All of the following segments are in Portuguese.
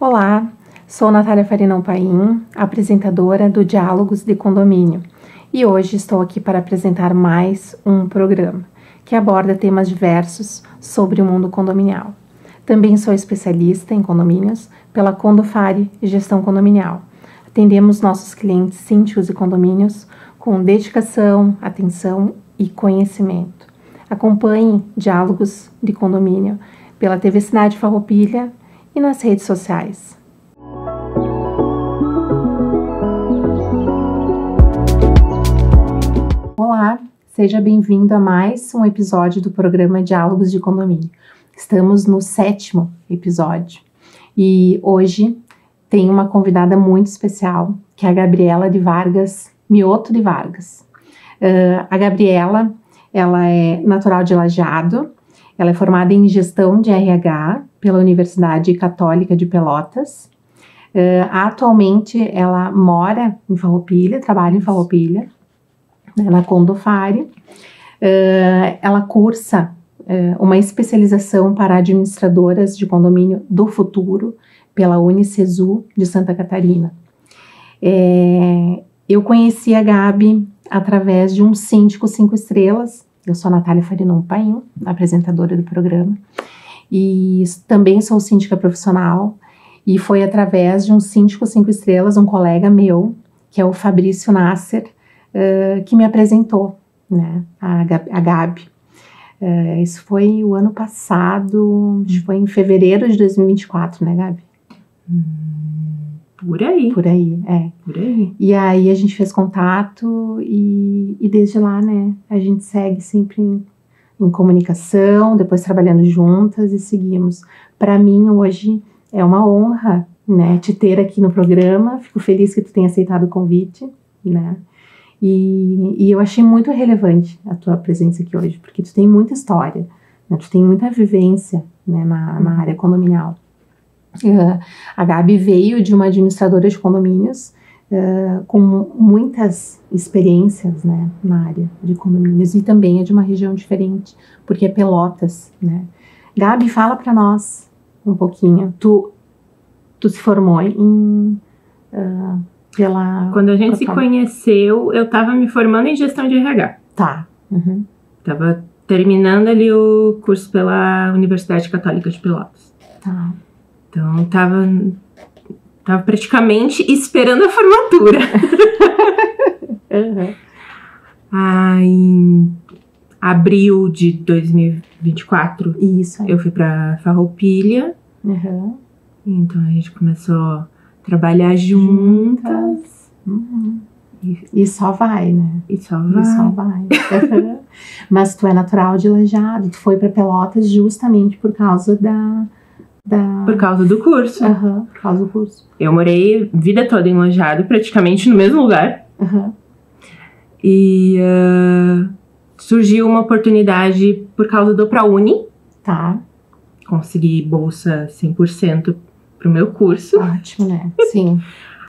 Olá, sou Natália Farinão Paim, apresentadora do Diálogos de Condomínio, e hoje estou aqui para apresentar mais um programa que aborda temas diversos sobre o mundo condominial. Também sou especialista em condomínios pela Condofare Gestão Condominial. Atendemos nossos clientes síndicos e condomínios com dedicação, atenção e conhecimento. Acompanhe Diálogos de Condomínio pela TV Cidade Farroupilha e nas redes sociais. Olá, seja bem-vindo a mais um episódio do programa Diálogos de Condomínio. Estamos no 7º episódio e hoje tem uma convidada muito especial, que é a Gabriela de Vargas, Mioto de Vargas. A Gabriela, ela é natural de Lajeado, ela é formada em Gestão de RH pela Universidade Católica de Pelotas. Atualmente, ela mora em Farroupilha, trabalha em Farroupilha, na Condofare. Ela cursa uma especialização para administradoras de condomínio do futuro pela Unicesu de Santa Catarina. Eu conheci a Gabi através de um síndico 5 estrelas. Eu sou a Natália Farinão Paim, apresentadora do programa, e também sou síndica profissional, e foi através de um síndico 5 estrelas, um colega meu, que é o Fabrício Nasser, que me apresentou, né, a Gabi. Isso foi o ano passado, acho que foi em fevereiro de 2024, né, Gabi? Por aí. Por aí. E aí a gente fez contato e desde lá, né, a gente segue sempre em comunicação, depois trabalhando juntas e seguimos. Para mim, hoje, é uma honra, né, te ter aqui no programa. Fico feliz que tu tenha aceitado o convite, né, e eu achei muito relevante a tua presença aqui hoje, porque tu tem muita história, né, tu tem muita vivência, né, na área condominial. A Gabi veio de uma administradora de condomínios com muitas experiências, né, na área de condomínios, e também é de uma região diferente, porque é Pelotas, né. Gabi, fala para nós um pouquinho. Tu se formou Quando a gente se conheceu, eu estava me formando em gestão de RH. Tá. Uhum. Tava terminando ali o curso pela Universidade Católica de Pelotas. Tá. Então, tava praticamente esperando a formatura. Uhum. Em abril de 2024, Isso aí. Eu fui pra Farroupilha. Uhum. Então, a gente começou a trabalhar juntas. Uhum. E só vai, né? E só vai. Uhum. Mas tu é natural de Lajeado, tu foi pra Pelotas justamente por causa Por causa do curso. Uhum, por causa do curso. Eu morei a vida toda em Lajeado, praticamente no mesmo lugar. Uhum. E surgiu uma oportunidade por causa do ProUni. Tá. Consegui bolsa 100% pro meu curso. Ótimo, né? Sim.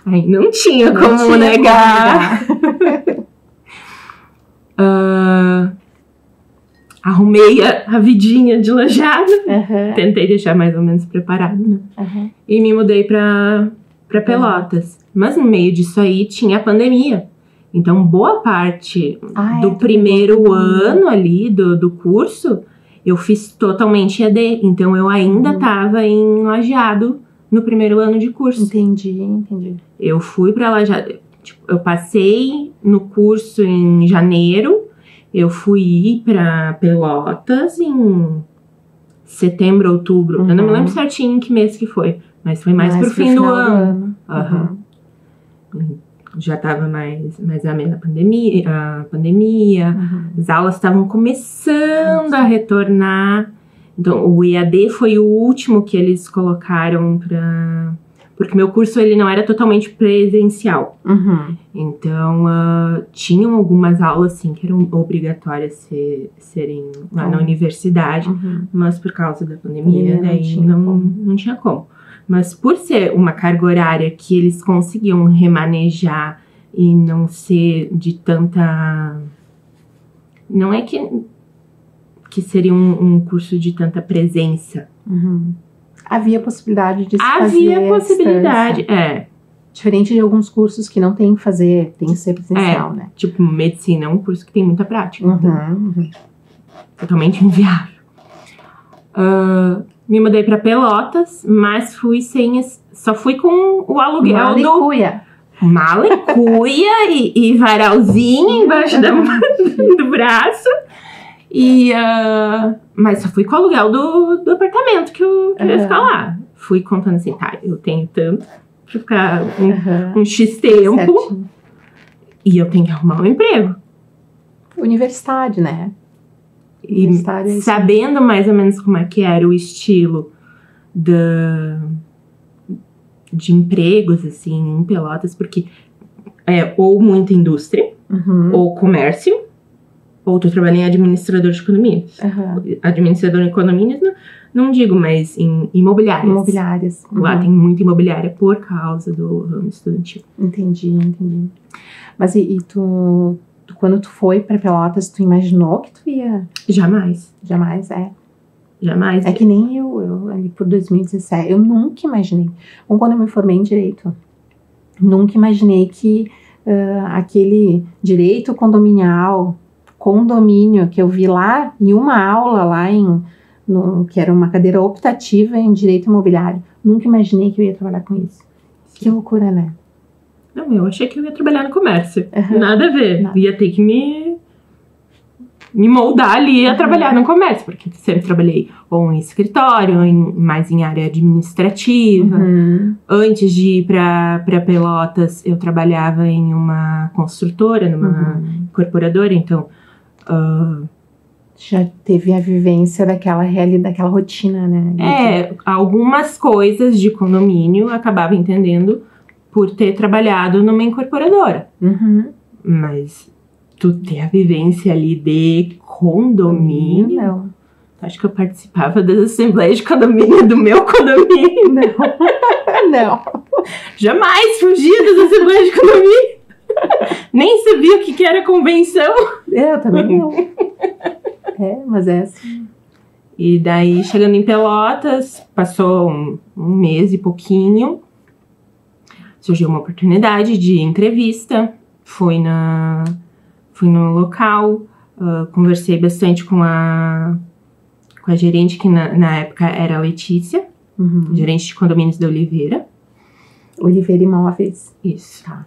Aí não tinha como negar. Arrumei a vidinha de Lajeado. Uhum. Tentei deixar mais ou menos preparado, né? Uhum. E me mudei pra Pelotas. Mas no meio disso aí tinha a pandemia. Então, boa parte do primeiro ano ali do curso, eu fiz totalmente EAD. Então, eu ainda tava em Lajeado no primeiro ano de curso. Entendi. Eu fui pra Lajeado. Eu passei no curso em janeiro. Eu fui pra Pelotas em setembro, outubro. Uhum. Eu não me lembro certinho em que mês que foi. Mas foi mais pro fim do ano. Uhum. Já tava mais amena a pandemia. Uhum. As aulas estavam começando a retornar. Então, o EAD foi o último que eles colocaram porque meu curso ele não era totalmente presencial. Uhum. Então, tinham algumas aulas, sim, que eram obrigatórias serem lá na universidade. Uhum. Mas por causa da pandemia, daí não tinha como. Mas por ser uma carga horária que eles conseguiam remanejar e não ser de tanta... Não é que seria um curso de tanta presença. Uhum. Havia possibilidade de se fazer Havia possibilidade, Diferente de alguns cursos que não tem que fazer, tem que ser presencial, né? Tipo, medicina é um curso que tem muita prática. Uhum. Totalmente inviável. Me mudei pra Pelotas, mas só fui com o aluguel mala e cuia e varalzinho embaixo do braço. Mas só fui com o aluguel do apartamento que eu ia ficar lá. Fui contando assim, tá, eu tenho tanto pra ficar um X tempo. Certinho. E eu tenho que arrumar um emprego. Universidade, né? E sabendo mais ou menos como é que era o estilo de empregos, assim, em Pelotas, porque é ou muita indústria, ou comércio, ou tu trabalha em administrador de economias. Administrador de economias, não digo, mas em imobiliárias. Imobiliárias. Lá tem muita imobiliária por causa do ramo estudantil. Entendi. Mas e tu, quando tu foi pra Pelotas, tu imaginou que tu ia? Jamais. Jamais. Jamais. É que nem eu ali por 2017, eu nunca imaginei. Ou quando eu me formei em Direito, nunca imaginei que aquele direito condomínio que eu vi lá em uma aula lá que era uma cadeira optativa em Direito Imobiliário, nunca imaginei que eu ia trabalhar com isso. Que loucura, né? Não, eu achei que eu ia trabalhar no comércio. Nada a ver. Nada. Ia ter que me moldar ali a trabalhar no comércio, porque sempre trabalhei ou em escritório, mais em área administrativa. Antes de ir para Pelotas, eu trabalhava em uma construtora, numa incorporadora, então... já teve a vivência daquela rotina, né? Algumas coisas de condomínio eu acabava entendendo por ter trabalhado numa incorporadora. Mas tu ter a vivência ali de condomínio... Não. Acho que eu participava das assembleias de condomínio do meu condomínio. Não. Jamais fugia das assembleias de condomínio. Nem sabia o que era convenção. Eu também não. Mas é assim. E daí, chegando em Pelotas, passou um mês e pouquinho, surgiu uma oportunidade de entrevista. Fui no local, conversei bastante com a gerente, que na época era a Letícia, gerente de condomínios da Oliveira. Oliveira Imóveis. Isso. Tá.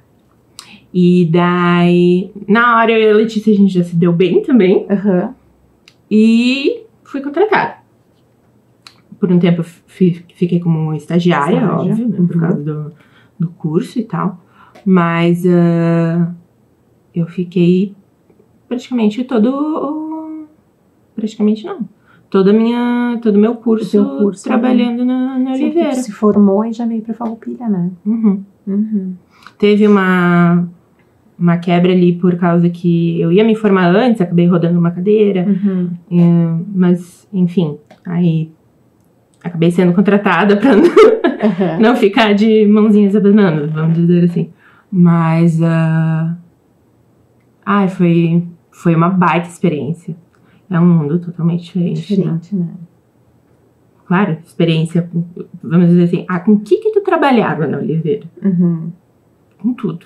E daí, na hora, eu e a Letícia, a gente já se deu bem também. E fui contratada. Por um tempo, fiquei como estagiária, óbvio, né, por causa do curso e tal. Mas eu fiquei praticamente praticamente não. Todo o meu curso trabalhando na Oliveira. Se formou e já veio pra Farroupilha, né? Teve uma quebra ali por causa que eu ia me formar antes, acabei rodando uma cadeira. Mas, enfim, aí acabei sendo contratada pra não ficar de mãozinhas abanando, vamos dizer assim. Mas, foi uma baita experiência. É um mundo totalmente diferente, né? Claro, experiência, vamos dizer assim, com o que tu trabalhava na Oliveira? Com tudo.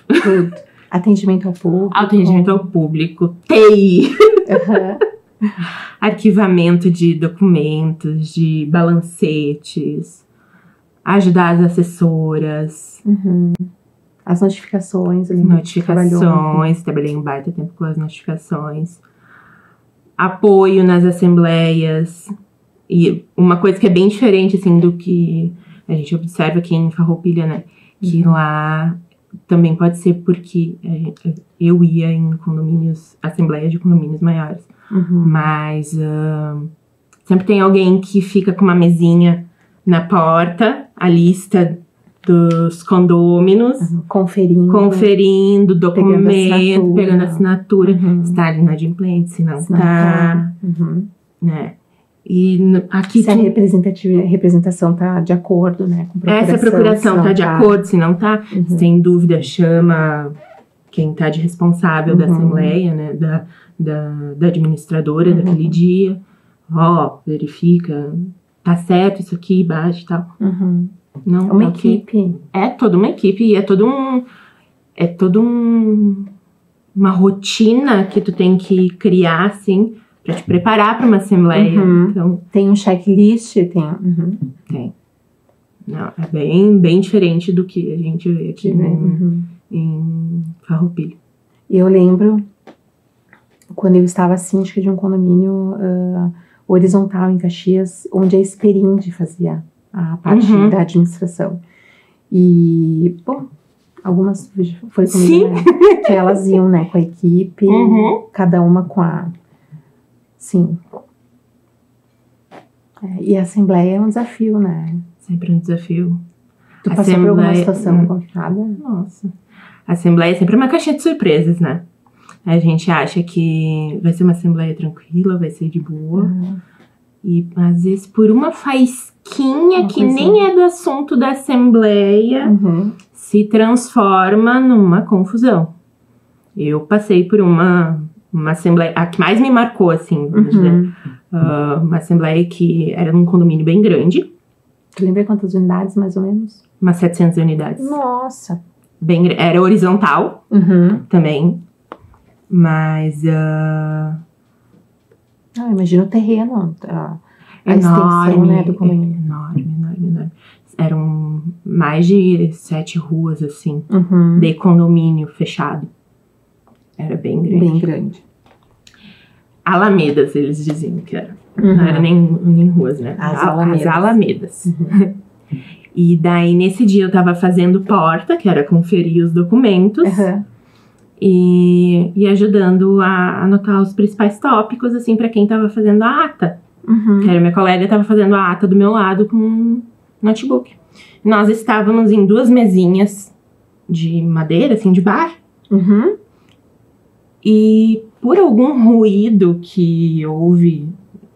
Atendimento ao público. Atendimento ao público, TI. Arquivamento de documentos, de balancetes, ajudar as assessoras. As notificações. Trabalhei um baita tempo com as notificações. Apoio nas assembleias. E uma coisa que é bem diferente, assim, do que a gente observa aqui em Farroupilha, né? Que lá também pode ser porque eu ia em condomínios, assembleias de condomínios maiores. Mas sempre tem alguém que fica com uma mesinha na porta, a lista dos condôminos, conferindo documento, pegando assinatura, se tá inadimplente, se não tá, né? E aqui se a representação tá de acordo, né, com essa procuração tá de acordo, se não tá, se tem dúvida, chama quem tá de responsável da assembleia, né, da administradora daquele dia, verifica tá certo isso aqui, bate e tal. Uhum. Não, É uma equipe. É toda uma equipe e é todo uma rotina que tu tem que criar, assim, pra te preparar pra uma assembleia. Uhum. Então, tem um checklist, tem. Uhum. Tem. Não, é bem diferente do que a gente vê aqui em Farroupilha. Eu lembro quando eu estava síndica de um condomínio horizontal em Caxias, onde a Esperinde fazia a parte da administração. E, bom, algumas foi comigo, né? Que elas iam, né, com a equipe, cada uma com a... Sim. E a assembleia é um desafio, né? Sempre um desafio. Tu passou por alguma situação complicada? Nossa. A assembleia é sempre uma caixinha de surpresas, né? A gente acha que vai ser uma assembleia tranquila, vai ser de boa. E às vezes por uma faísquinha que nem é do assunto da assembleia, se transforma numa confusão. Eu passei por uma assembleia, a que mais me marcou, assim, vamos dizer, uma assembleia que era num condomínio bem grande. Tu lembra quantas unidades, mais ou menos? Umas 700 unidades. Nossa! Era horizontal também, mas... imagina o terreno, a enorme, extensão, né, do condomínio. Enorme. Eram mais de 7 ruas, assim, de condomínio fechado. Era bem grande. Bem grande. Alamedas, eles diziam que era. Não era nem ruas, né? As alamedas. E daí, nesse dia, eu tava fazendo porta, que era conferir os documentos. E ajudando a anotar os principais tópicos, assim, pra quem tava fazendo a ata. Que era minha colega, tava fazendo a ata do meu lado com um notebook. Nós estávamos em 2 mesinhas de madeira, assim, de bar. E por algum ruído que houve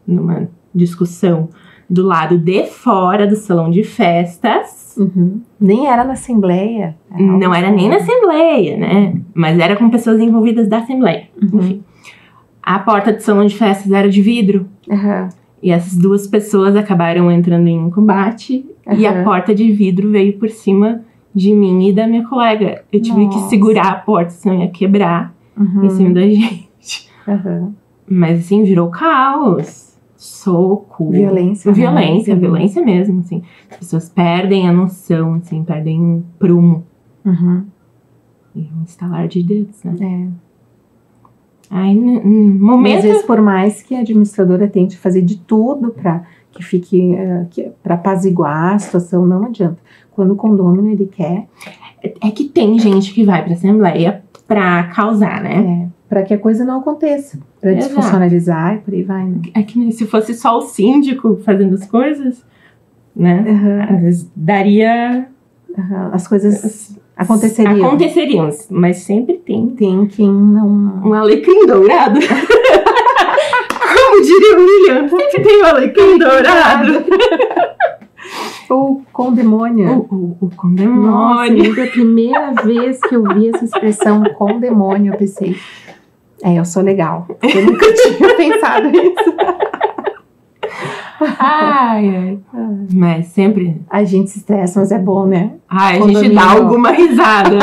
numa discussão do lado de fora do salão de festas... Nem era na assembleia. Não era nem na assembleia, né? Mas era com pessoas envolvidas da assembleia. Enfim. A porta do salão de festas era de vidro. E essas 2 pessoas acabaram entrando em combate. E a porta de vidro veio por cima de mim e da minha colega. Eu tive que segurar a porta, senão ia quebrar em cima da gente. Mas assim, virou caos. Soco. Violência. Violência mesmo, assim. As pessoas perdem a noção, assim, perdem o prumo. E um estalar de dedos, né? Aí, momento... Às vezes, por mais que a administradora tente fazer de tudo pra que fique... pra apaziguar a situação, não adianta. Quando o condômino, ele quer... É que tem gente que vai pra assembleia pra causar, né? Pra que a coisa não aconteça. Pra desfuncionalizar e por aí vai, né? É que se fosse só o síndico fazendo as coisas, né? Às vezes daria... As coisas aconteceriam. Aconteceriam, mas sempre tem. Tem quem não... Um alecrim dourado. Como diria o William, sempre tem um alecrim dourado. O condemônio. O condemônio. Nossa, a primeira vez que eu vi essa expressão condemônio, eu pensei... eu sou legal. Eu nunca tinha pensado nisso. Ai. Mas sempre... A gente se estressa, mas é bom, né? A gente dá alguma risada.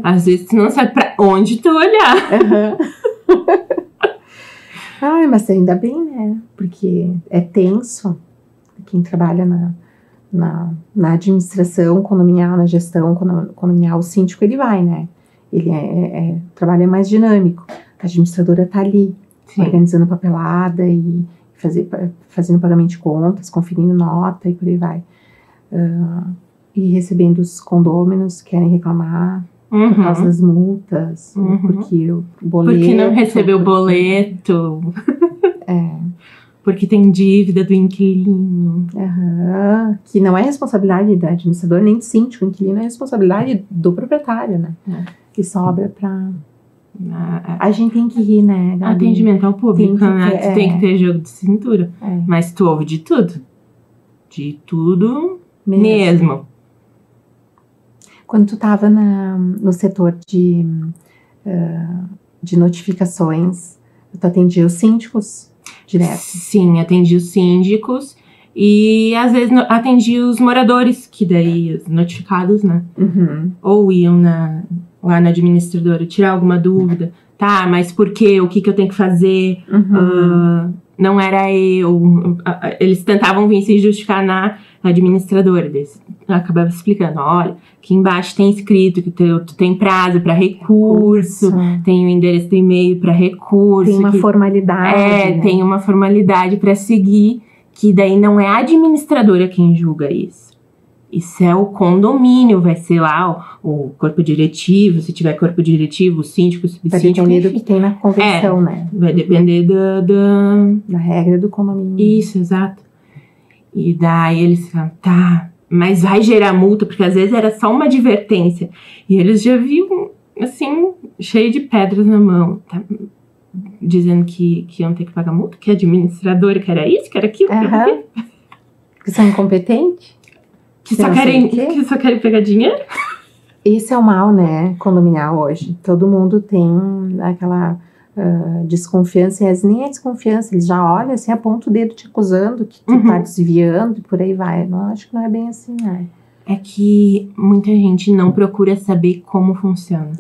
Às vezes tu não sabe pra onde tu olhar. Mas ainda bem, né? Porque é tenso. Quem trabalha na administração condominial, na gestão condominial, o síndico, ele vai, né? Ele trabalha mais dinâmico. A administradora tá ali, organizando papelada e fazendo pagamento de contas, conferindo nota e por aí vai. E recebendo os condôminos que querem reclamar por causa das multas, porque o boleto... Porque não recebeu o boleto. Porque tem dívida do inquilino. Que não é responsabilidade da administradora nem do síndico. O inquilino é responsabilidade do proprietário, né? Que sobra pra... A gente tem que rir, né, Gabi? Atendimento ao público, né? Tu tem que ter jogo de cintura. Mas tu ouve de tudo. De tudo mesmo. Quando tu tava no setor de notificações, tu atendia os síndicos? direto? Sim, atendi os síndicos e às vezes atendi os moradores, que daí, os notificados, né? Ou iam lá na administradora tirar alguma dúvida. Tá, mas por quê? O que eu tenho que fazer? Não era eu. Eles tentavam vir se justificar na administradora. Eles acabavam explicando, olha, aqui embaixo tem escrito que tu tem prazo para recurso, tem o endereço do e-mail para recurso. Tem uma formalidade. Né? Tem uma formalidade para seguir, que daí não é a administradora quem julga isso. Isso é o condomínio, vai ser lá o corpo diretivo, se tiver corpo diretivo, o síndico, o subsíndico. Vai depender do que tem na convenção, né? Vai depender da regra do condomínio. Isso, exato. E daí eles falam, tá, mas vai gerar multa, porque às vezes era só uma advertência. E eles já viam, assim, cheio de pedras na mão, tá? Dizendo que iam ter que pagar multa, que a administradora, que era isso, que era aquilo. Que são incompetentes. Que só querem pegar dinheiro? Esse é o mal, né, condominial hoje. Todo mundo tem aquela desconfiança, e nem é desconfiança, eles já olham assim, apontam o dedo te acusando, que tu tá desviando e por aí vai. Não, acho que não é bem assim, né? É que muita gente não procura saber como funciona.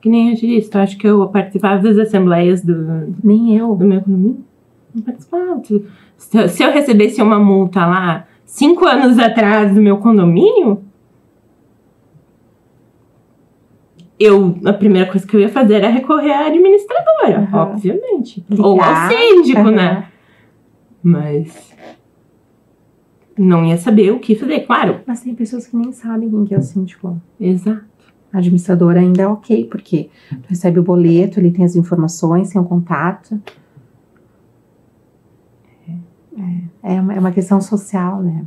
Que nem eu te disse, tu acha que eu participava das assembleias Nem eu. do meu condomínio? Não participava. Se eu recebesse uma multa lá 5 anos atrás do meu condomínio, a primeira coisa que eu ia fazer era recorrer à administradora, obviamente. Ligar. Ou ao síndico, né? Mas não ia saber o que fazer, claro. Mas tem pessoas que nem sabem quem que é o síndico. Exato. A administradora ainda é ok, porque tu recebe o boleto, ele tem as informações, tem o contato. É uma questão social, né?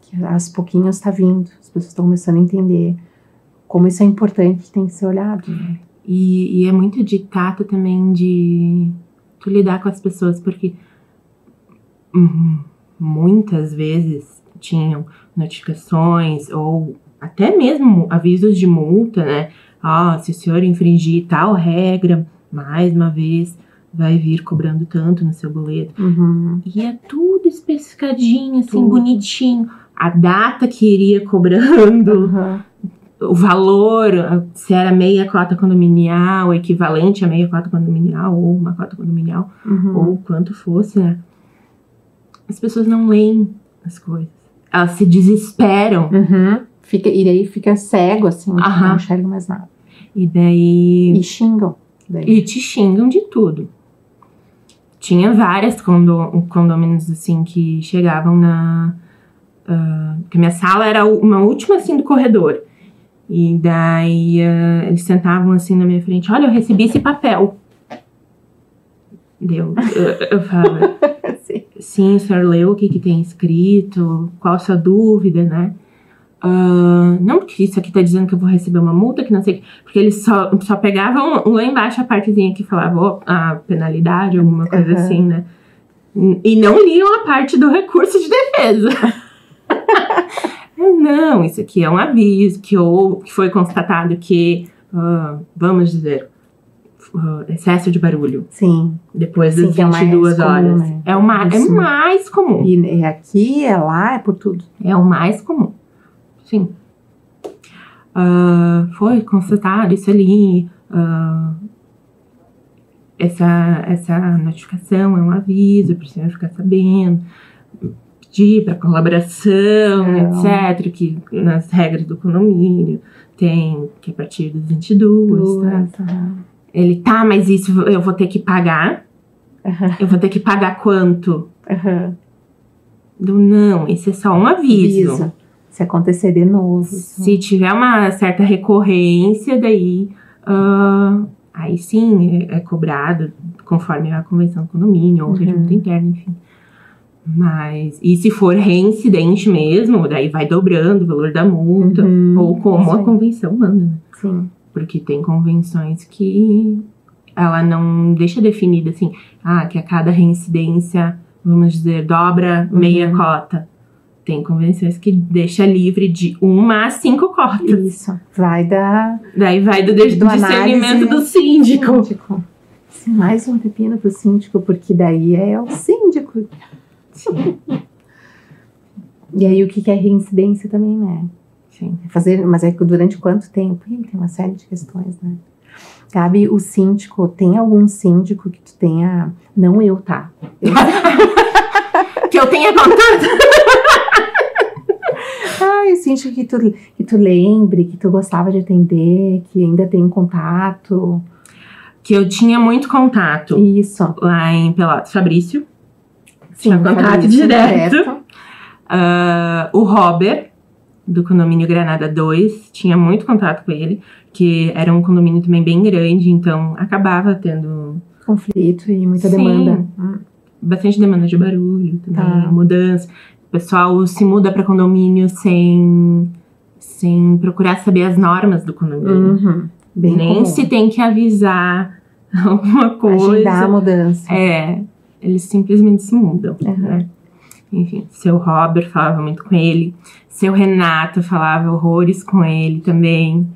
Que aos pouquinhos está vindo. As pessoas estão começando a entender como isso é importante, tem que ser olhado, né? E é muito de tato também de tu lidar com as pessoas, porque muitas vezes tinham notificações ou até mesmo avisos de multa, né? Se o senhor infringir tal regra, mais uma vez vai vir cobrando tanto no seu boleto. E é tudo especificadinho, assim, bonitinho. A data que iria cobrando, o valor, se era meia cota condominial, equivalente a meia cota condominial, ou uma cota condominial, ou quanto fosse, né? As pessoas não leem as coisas. Elas se desesperam. E daí fica cego, assim, não enxerga mais nada. E xingam. E te xingam de tudo. Tinha várias condôminos, assim, que chegavam porque minha sala era uma última, assim, do corredor. E daí eles sentavam, assim, na minha frente. Olha, eu recebi esse papel. Eu falava, sim, o senhor leu o que tem escrito? Qual a sua dúvida, né? Não, porque isso aqui tá dizendo que eu vou receber uma multa, que não sei o que. Porque eles só pegavam lá embaixo a partezinha que falava a penalidade, alguma coisa assim, né? E não liam a parte do recurso de defesa. Não, isso aqui é um aviso que foi constatado que, vamos dizer, excesso de barulho. Sim. Depois das 22 horas. Comum, né? É mais comum. E aqui, lá, é por tudo. É o mais comum. Sim. Foi constatado isso ali. Essa notificação é um aviso para o senhor ficar sabendo. Pedir para colaboração, etc. Que nas regras do condomínio tem que a partir das 22. Ele, mas isso eu vou ter que pagar? Eu vou ter que pagar quanto? Não, isso é só um aviso. Se acontecer de novo. Se tiver uma certa recorrência, daí aí sim é cobrado conforme a convenção do condomínio ou o regimento interno, enfim. E se for reincidente mesmo, daí vai dobrando o valor da multa, ou como a convenção manda, né? Sim. Porque tem convenções que ela não deixa definida assim, que a cada reincidência, vamos dizer, dobra meia cota. Tem convenções que deixa livre de 1 a 5 cotas. Isso. Daí vai do discernimento do síndico. Sim, mais um pepino pro síndico, porque daí é o síndico. Sim. E aí o que é reincidência também, né? Sim. Fazer, mas é que durante quanto tempo? Ih, tem uma série de questões, né? Gabi, o síndico, tem algum síndico que tu tenha... Não eu, tá? Que eu tenha contato? Ai, o síndico que tu lembre, que tu gostava de atender, que ainda tem contato. Que eu tinha muito contato. Isso. Lá em Pelotas. Fabrício. Sim, tinha contato Fabrício, direto. O Robert, do condomínio Granada 2, tinha muito contato com ele, que era um condomínio também bem grande, então acabava tendo conflito e muita demanda. Bastante demanda de barulho também, Tá. mudança. O pessoal se muda para condomínio sem procurar saber as normas do condomínio. Uhum. Bem Nem comum. se tem que avisar alguma coisa. Agendar a mudança. Eles simplesmente se mudam, Uhum. né? Enfim, seu Robert falava muito com ele. Seu Renato falava horrores com ele também.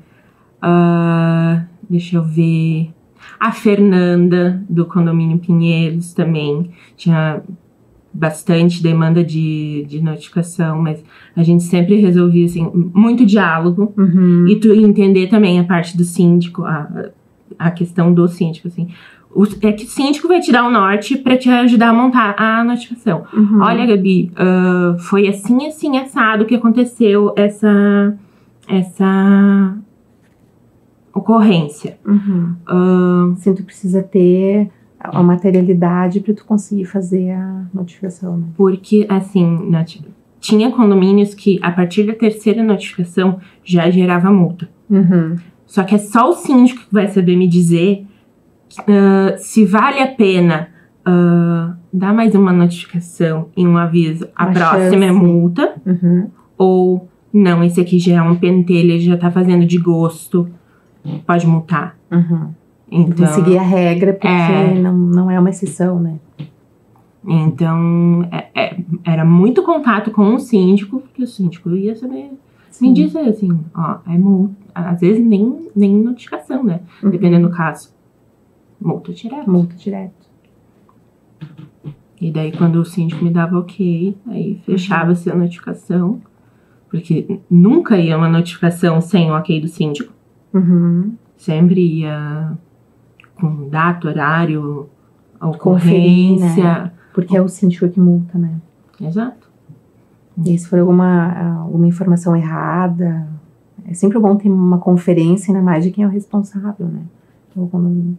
Deixa eu ver. A Fernanda, do condomínio Pinheiros, também tinha bastante demanda de notificação, mas a gente sempre resolvia, assim, muito diálogo. Uhum. E tu entender também a parte do síndico, a questão do síndico, assim. É que o síndico vai te dar o norte para te ajudar a montar a notificação. Uhum. Olha, Gabi, foi assim, assado que aconteceu essa ocorrência. Uhum. Sim, tu precisa ter a materialidade para tu conseguir fazer a notificação, né? Porque, assim, tinha condomínios que, a partir da terceira notificação, já gerava multa. Uhum. Só que é só o síndico que vai saber me dizer se vale a pena dar mais uma notificação e um aviso. A próxima é multa. Uhum. Ou, não, esse aqui já é um pentelho, ele já tá fazendo de gosto. Pode multar. Uhum. Então, seguir a regra, porque não é uma exceção, né? Então, era muito contato com o síndico, porque o síndico ia saber me dizer assim, é multa. Às vezes nem notificação, né? Uhum. Dependendo do caso. Multa direto. Multa direto. E daí, quando o síndico me dava ok, aí fechava-se a notificação. Porque nunca ia uma notificação sem o ok do síndico. Uhum. Sempre ia com data, horário, Conferir, ocorrência. né? Porque é o síndico que multa, né? Exato. E se for alguma informação errada, é sempre bom ter uma conferência, ainda mais de quem é o responsável, né? Pelo condomínio.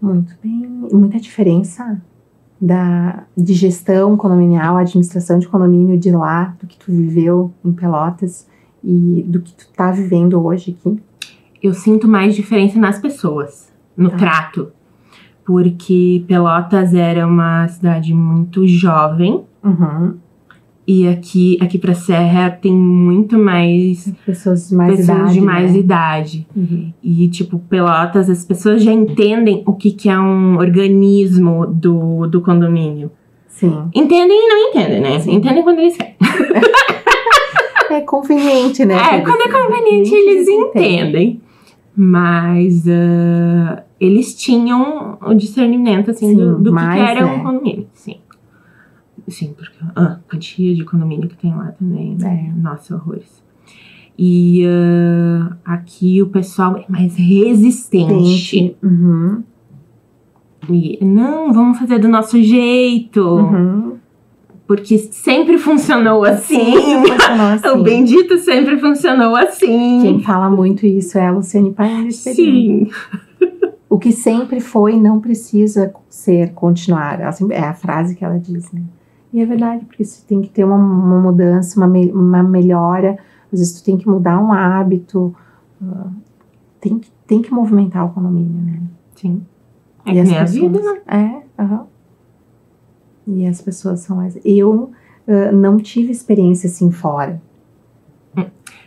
Muito bem. Muita diferença de gestão condominial, administração de condomínio de lá, do que tu viveu em Pelotas e do que tu tá vivendo hoje aqui? Eu sinto mais diferença nas pessoas, no trato. Porque Pelotas era uma cidade muito jovem. Uhum. E aqui pra Serra tem muito mais pessoas de mais idade. Uhum. E, tipo, Pelotas, as pessoas já entendem o que é um organismo do condomínio. Sim. Entendem e não entendem, né? Sim. Entendem quando eles querem. É conveniente, né? Quando é conveniente, eles entendem. Mas eles tinham o discernimento, assim, do que era um condomínio. Sim, porque a quantia de condomínio que tem lá também. Nossa, horrores. E aqui o pessoal é mais resistente. Uhum. E não, vamos fazer do nosso jeito. Uhum. Porque sempre funcionou assim. O bendito sempre funcionou assim. Quem fala muito isso é a Luciane Paim. Sim. O que sempre foi não precisa continuar. É a frase que ela diz, né? E é verdade, porque você tem que ter uma mudança, uma melhora. Às vezes tu tem que mudar um hábito. Tem que movimentar o condomínio, né? Sim. É que nem a vida, né? E as pessoas são mais... Eu não tive experiência assim fora.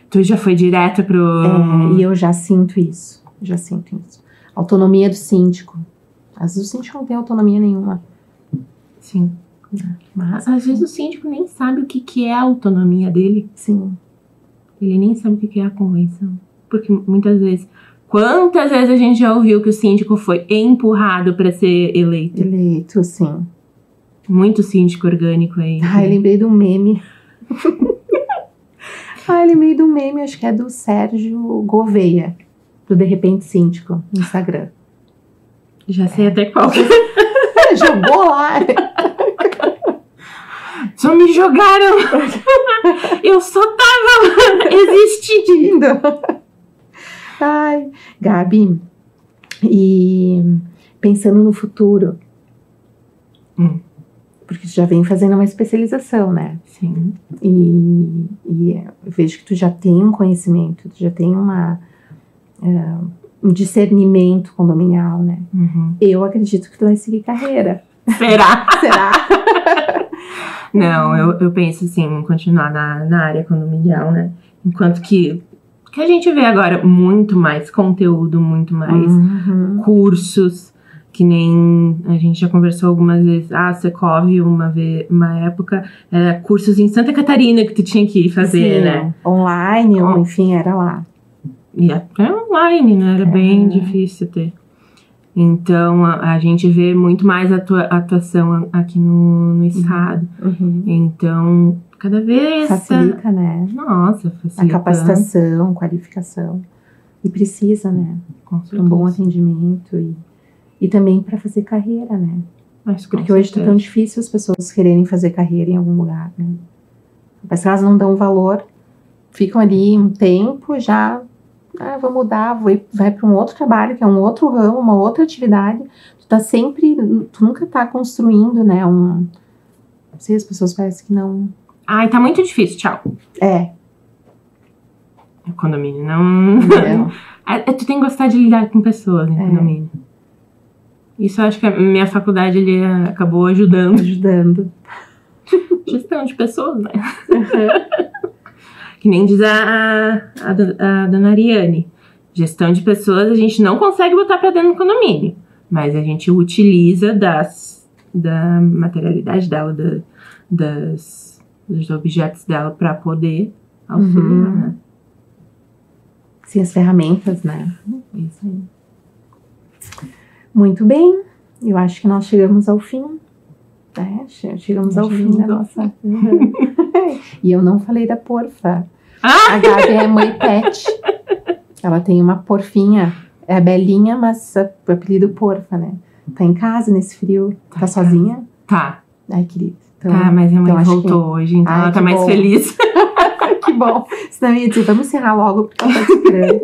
Tu já foi direto pro... E eu já sinto isso. Autonomia do síndico. Às vezes o síndico não tem autonomia nenhuma. Sim. Mas às vezes o síndico nem sabe o que é a autonomia dele. Sim. Ele nem sabe o que é a convenção. Porque muitas vezes, Quantas vezes a gente já ouviu que o síndico foi empurrado para ser eleito? Eleito, sim. Muito síndico orgânico aí. Ai, lembrei do meme. Lembrei do meme, acho que é do Sérgio Gouveia, do De Repente Síndico, no Instagram. Já sei até qual. Jogou lá. Só me jogaram. Eu só tava existindo. Ai, Gabi, e pensando no futuro, porque tu já vem fazendo uma especialização, né? Sim. E eu vejo que tu já tem um conhecimento, tu já tem um discernimento condominial, né? Uhum. Eu acredito que tu vai seguir carreira. Será? Será? Não, eu penso assim, em continuar na área condominial, né? Enquanto que a gente vê agora muito mais conteúdo, muito mais cursos, que nem a gente já conversou algumas vezes. A Secov, uma época, era cursos em Santa Catarina que tu tinha que ir fazer, sim, né? Online, ou enfim, era lá. E até online, né? Era bem difícil ter. Então, a gente vê muito mais atuação aqui no estado. Então, cada vez... Facilita, né? Nossa, facilita. A capacitação, qualificação. E precisa, né? Um bom atendimento e também para fazer carreira, né? Porque hoje tá tão difícil as pessoas quererem fazer carreira em algum lugar, né? Mas se elas não dão valor, ficam ali um tempo, já... vou mudar, vai para um outro trabalho, que é um outro ramo, uma outra atividade. Tu nunca tá construindo, né? Não sei, as pessoas parecem que não... Ai, tá muito difícil, tchau. Condomínio, não... Tu tem que gostar de lidar com pessoas em condomínio. Isso eu acho que a minha faculdade ali acabou ajudando. Gestão de pessoas, né? Que nem diz a dona Ariane. Gestão de pessoas a gente não consegue botar pra dentro do condomínio. Mas a gente utiliza da materialidade dela, dos objetos dela pra poder auxiliar, né? Sim, as ferramentas, né? Isso aí. Muito bem. Eu acho que nós chegamos ao fim. Chegamos ao fim da nossa... E eu não falei da porfa. A Gabi é mãe pet. Ela tem uma porfinha. É a Belinha, mas o apelido porfa, né? Tá em casa nesse frio. Tá sozinha? Tá. Ai, querida. Então, mas a mãe voltou hoje, então ela tá mais feliz. Que bom. Senão eu ia dizer, vamos encerrar logo, porque ela tá esperando.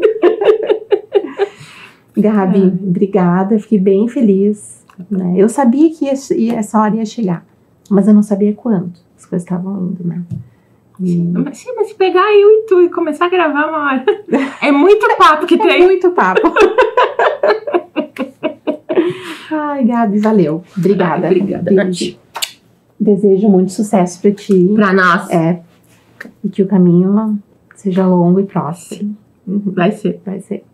Gabi, obrigada. Fiquei bem feliz. Né? Eu sabia que essa hora ia chegar, mas eu não sabia quando as coisas estavam indo, né? Mas se pegar eu e tu e começar a gravar uma hora, é muito papo que tem. É muito papo. Ai, Gabi, valeu. Obrigada. Obrigada, Nath. Desejo muito sucesso pra ti. Pra nós. E que o caminho seja longo e próspero. Vai ser. Vai ser.